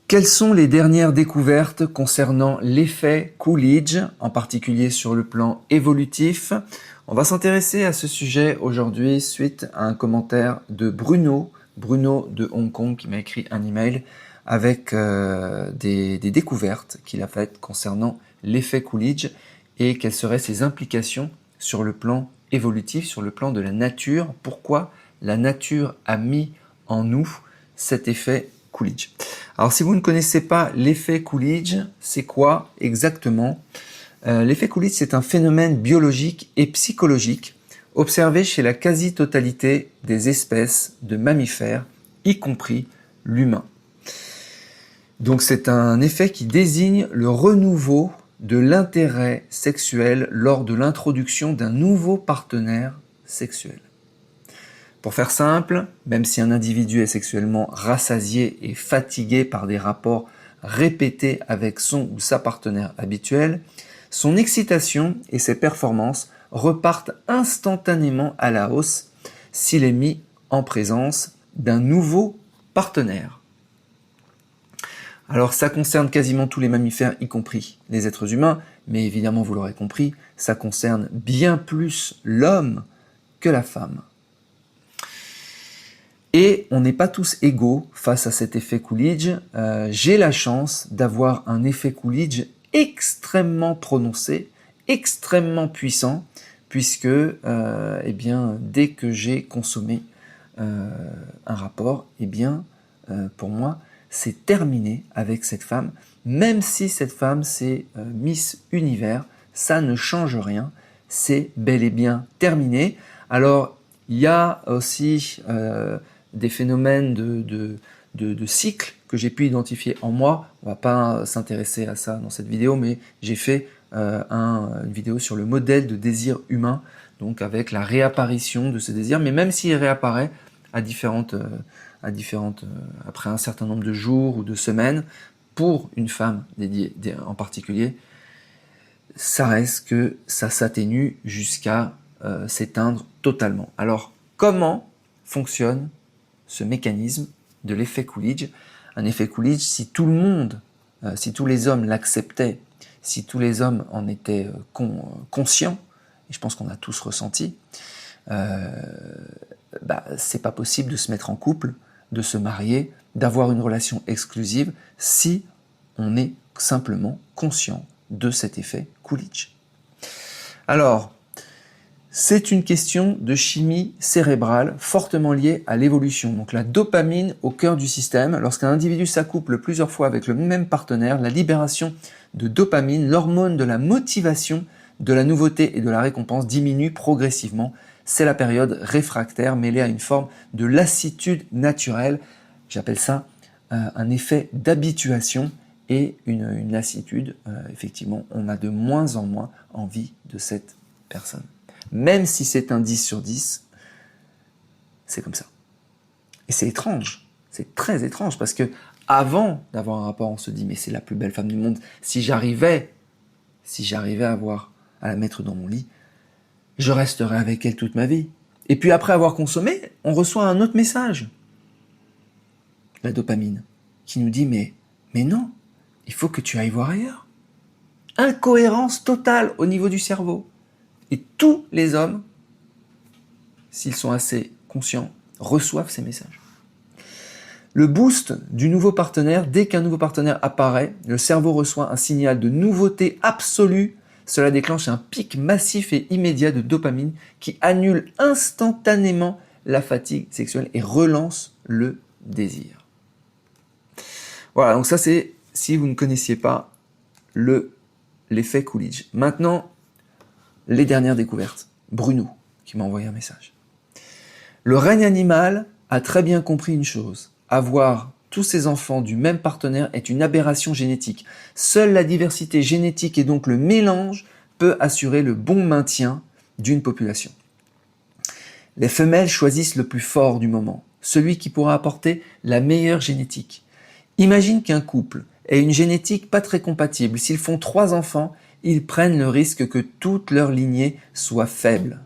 Quelles sont les dernières découvertes concernant l'effet Coolidge, en particulier sur le plan évolutif? On va s'intéresser à ce sujet aujourd'hui suite à un commentaire de Bruno de Hong Kong, qui m'a écrit un email avec des découvertes qu'il a faites concernant l'effet Coolidge et quelles seraient ses implications sur le plan évolutif, sur le plan de la nature. Pourquoi la nature a mis en nous cet effet Coolidge. Alors si vous ne connaissez pas l'effet Coolidge, c'est quoi exactement? L'effet Coolidge, c'est un phénomène biologique et psychologique observé chez la quasi-totalité des espèces de mammifères, y compris l'humain. Donc c'est un effet qui désigne le renouveau de l'intérêt sexuel lors de l'introduction d'un nouveau partenaire sexuel. Pour faire simple, même si un individu est sexuellement rassasié et fatigué par des rapports répétés avec son ou sa partenaire habituelle, son excitation et ses performances repartent instantanément à la hausse s'il est mis en présence d'un nouveau partenaire. Alors ça concerne quasiment tous les mammifères, y compris les êtres humains, mais évidemment vous l'aurez compris, ça concerne bien plus l'homme que la femme. Et on n'est pas tous égaux face à cet effet Coolidge. J'ai la chance d'avoir un effet Coolidge extrêmement prononcé, extrêmement puissant, puisque dès que j'ai consommé un rapport, pour moi, c'est terminé avec cette femme. Même si cette femme, c'est Miss Univers, ça ne change rien, c'est bel et bien terminé. Alors, il y a aussi des phénomènes de cycle que j'ai pu identifier en moi. On va pas s'intéresser à ça dans cette vidéo, mais j'ai fait une vidéo sur le modèle de désir humain, donc avec la réapparition de ce désir, mais même s'il réapparaît après un certain nombre de jours ou de semaines, pour une femme dédiée en particulier, ça reste que ça s'atténue jusqu'à s'éteindre totalement. Alors, comment fonctionne ce mécanisme de l'effet Coolidge? Un effet Coolidge, si tout le monde, si tous les hommes l'acceptaient, si tous les hommes en étaient conscients, et je pense qu'on a tous ressenti, c'est pas possible de se mettre en couple, de se marier, d'avoir une relation exclusive si on est simplement conscient de cet effet Coolidge. Alors, c'est une question de chimie cérébrale fortement liée à l'évolution. Donc la dopamine au cœur du système, lorsqu'un individu s'accouple plusieurs fois avec le même partenaire, la libération de dopamine, l'hormone de la motivation, de la nouveauté et de la récompense diminue progressivement. C'est la période réfractaire mêlée à une forme de lassitude naturelle. J'appelle ça un effet d'habituation et une lassitude. Effectivement, on a de moins en moins envie de cette personne. Même si c'est un 10 sur 10, c'est comme ça. Et c'est étrange, c'est très étrange, parce que avant d'avoir un rapport, on se dit, mais c'est la plus belle femme du monde. Si j'arrivais à la mettre dans mon lit, je resterais avec elle toute ma vie. Et puis après avoir consommé, on reçoit un autre message. La dopamine, qui nous dit, mais non, il faut que tu ailles voir ailleurs. Incohérence totale au niveau du cerveau. Et tous les hommes, s'ils sont assez conscients, reçoivent ces messages. Le boost du nouveau partenaire, dès qu'un nouveau partenaire apparaît, le cerveau reçoit un signal de nouveauté absolue. Cela déclenche un pic massif et immédiat de dopamine qui annule instantanément la fatigue sexuelle et relance le désir. Voilà, donc ça c'est si vous ne connaissiez pas l'effet Coolidge. Maintenant, les dernières découvertes. Bruno, qui m'a envoyé un message. Le règne animal a très bien compris une chose. Avoir tous ces enfants du même partenaire est une aberration génétique. Seule la diversité génétique et donc le mélange peut assurer le bon maintien d'une population. Les femelles choisissent le plus fort du moment, celui qui pourra apporter la meilleure génétique. Imagine qu'un couple ait une génétique pas très compatible. S'ils font 3 enfants, ils prennent le risque que toute leur lignée soit faible.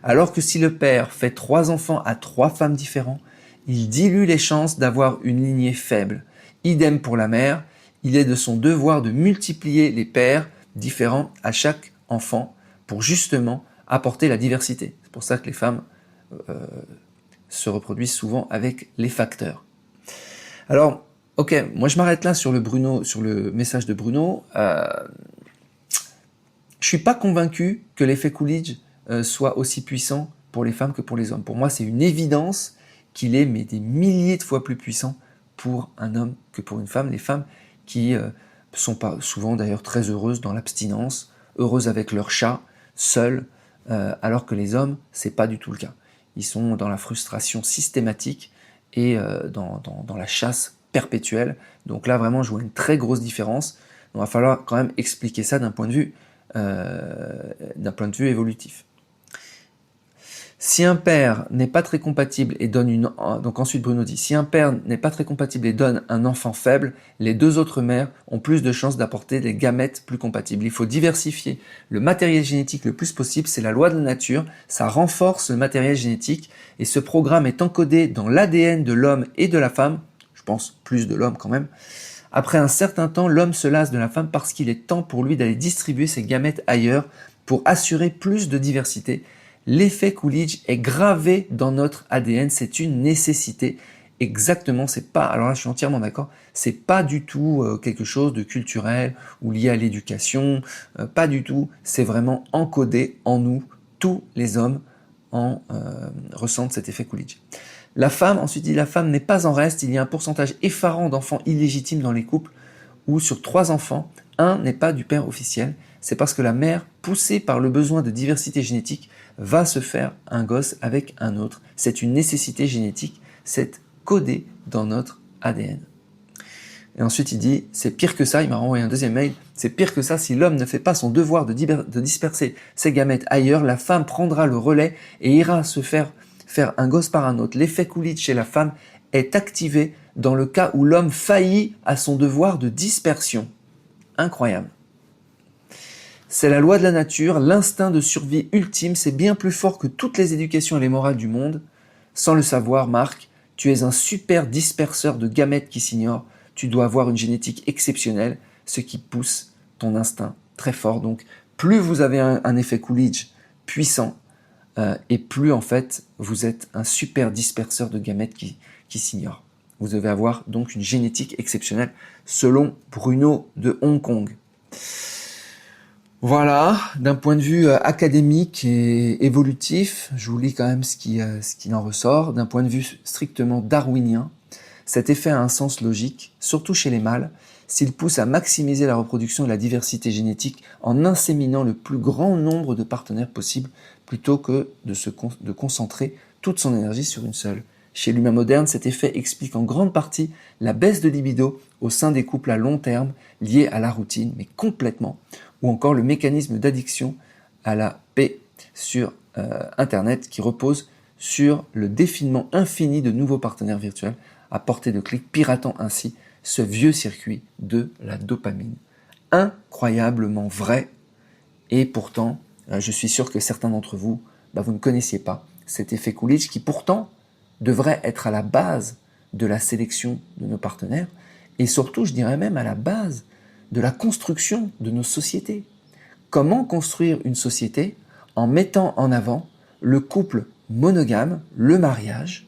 Alors que si le père fait 3 enfants à 3 femmes différentes, il dilue les chances d'avoir une lignée faible. Idem pour la mère, il est de son devoir de multiplier les pères différents à chaque enfant pour justement apporter la diversité. C'est pour ça que les femmes se reproduisent souvent avec les facteurs. Alors, ok, moi je m'arrête là sur le message de Bruno. Je suis pas convaincu que l'effet Coolidge soit aussi puissant pour les femmes que pour les hommes. Pour moi, c'est une évidence qu'il est des milliers de fois plus puissant pour un homme que pour une femme. Les femmes qui sont pas souvent d'ailleurs très heureuses dans l'abstinence, heureuses avec leur chat, seules, alors que les hommes, c'est pas du tout le cas. Ils sont dans la frustration systématique et dans la chasse perpétuelle. Donc là, vraiment, je vois une très grosse différence. Donc, il va falloir quand même expliquer ça d'un point de vue évolutif. Si un père n'est pas très compatible et donne donc ensuite Bruno dit, si un père n'est pas très compatible et donne un enfant faible, les deux autres mères ont plus de chances d'apporter des gamètes plus compatibles. Il faut diversifier le matériel génétique le plus possible, c'est la loi de la nature, ça renforce le matériel génétique et ce programme est encodé dans l'ADN de l'homme et de la femme, je pense plus de l'homme quand même. Après un certain temps, l'homme se lasse de la femme parce qu'il est temps pour lui d'aller distribuer ses gamètes ailleurs pour assurer plus de diversité. L'effet Coolidge est gravé dans notre ADN, c'est une nécessité. Exactement, c'est pas, alors là je suis entièrement d'accord, c'est pas du tout quelque chose de culturel ou lié à l'éducation, pas du tout, c'est vraiment encodé en nous, tous les hommes ressentent cet effet Coolidge. La femme, ensuite dit, la femme n'est pas en reste, il y a un pourcentage effarant d'enfants illégitimes dans les couples où sur 3 enfants, un n'est pas du père officiel. C'est parce que la mère, poussée par le besoin de diversité génétique, va se faire un gosse avec un autre. C'est une nécessité génétique, c'est codé dans notre ADN. Et ensuite il dit, c'est pire que ça, il m'a renvoyé un deuxième mail, c'est pire que ça, si l'homme ne fait pas son devoir de disperser ses gamètes ailleurs, la femme prendra le relais et ira se faire un gosse par un autre. L'effet Coolidge chez la femme est activé dans le cas où l'homme faillit à son devoir de dispersion. Incroyable. C'est la loi de la nature, l'instinct de survie ultime, c'est bien plus fort que toutes les éducations et les morales du monde. Sans le savoir, Marc, tu es un super disperseur de gamètes qui s'ignorent. Tu dois avoir une génétique exceptionnelle, ce qui pousse ton instinct très fort. Donc, plus vous avez un effet Coolidge puissant, et plus en fait, vous êtes un super disperseur de gamètes qui s'ignorent. Vous devez avoir donc une génétique exceptionnelle, selon Bruno de Hong Kong. Voilà, d'un point de vue académique et évolutif, je vous lis quand même ce qui en ressort. D'un point de vue strictement darwinien, cet effet a un sens logique, surtout chez les mâles, s'il pousse à maximiser la reproduction et la diversité génétique en inséminant le plus grand nombre de partenaires possible, plutôt que de concentrer toute son énergie sur une seule. Chez l'humain moderne, cet effet explique en grande partie la baisse de libido au sein des couples à long terme liés à la routine, mais complètement, ou encore le mécanisme d'addiction à la paix sur Internet qui repose sur le défilement infini de nouveaux partenaires virtuels à portée de clic, piratant ainsi ce vieux circuit de la dopamine. Incroyablement vrai, et pourtant, je suis sûr que certains d'entre vous, vous ne connaissiez pas cet effet Coolidge qui pourtant devrait être à la base de la sélection de nos partenaires et surtout, je dirais même à la base de la construction de nos sociétés. Comment construire une société en mettant en avant le couple monogame, le mariage,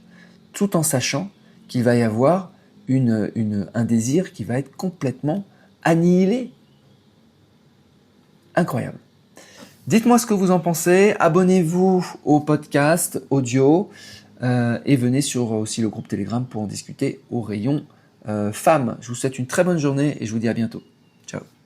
tout en sachant qu'il va y avoir un désir qui va être complètement annihilé. Incroyable. Dites-moi ce que vous en pensez, abonnez-vous au podcast audio et venez sur aussi le groupe Telegram pour en discuter au rayon femmes. Je vous souhaite une très bonne journée et je vous dis à bientôt. Ciao.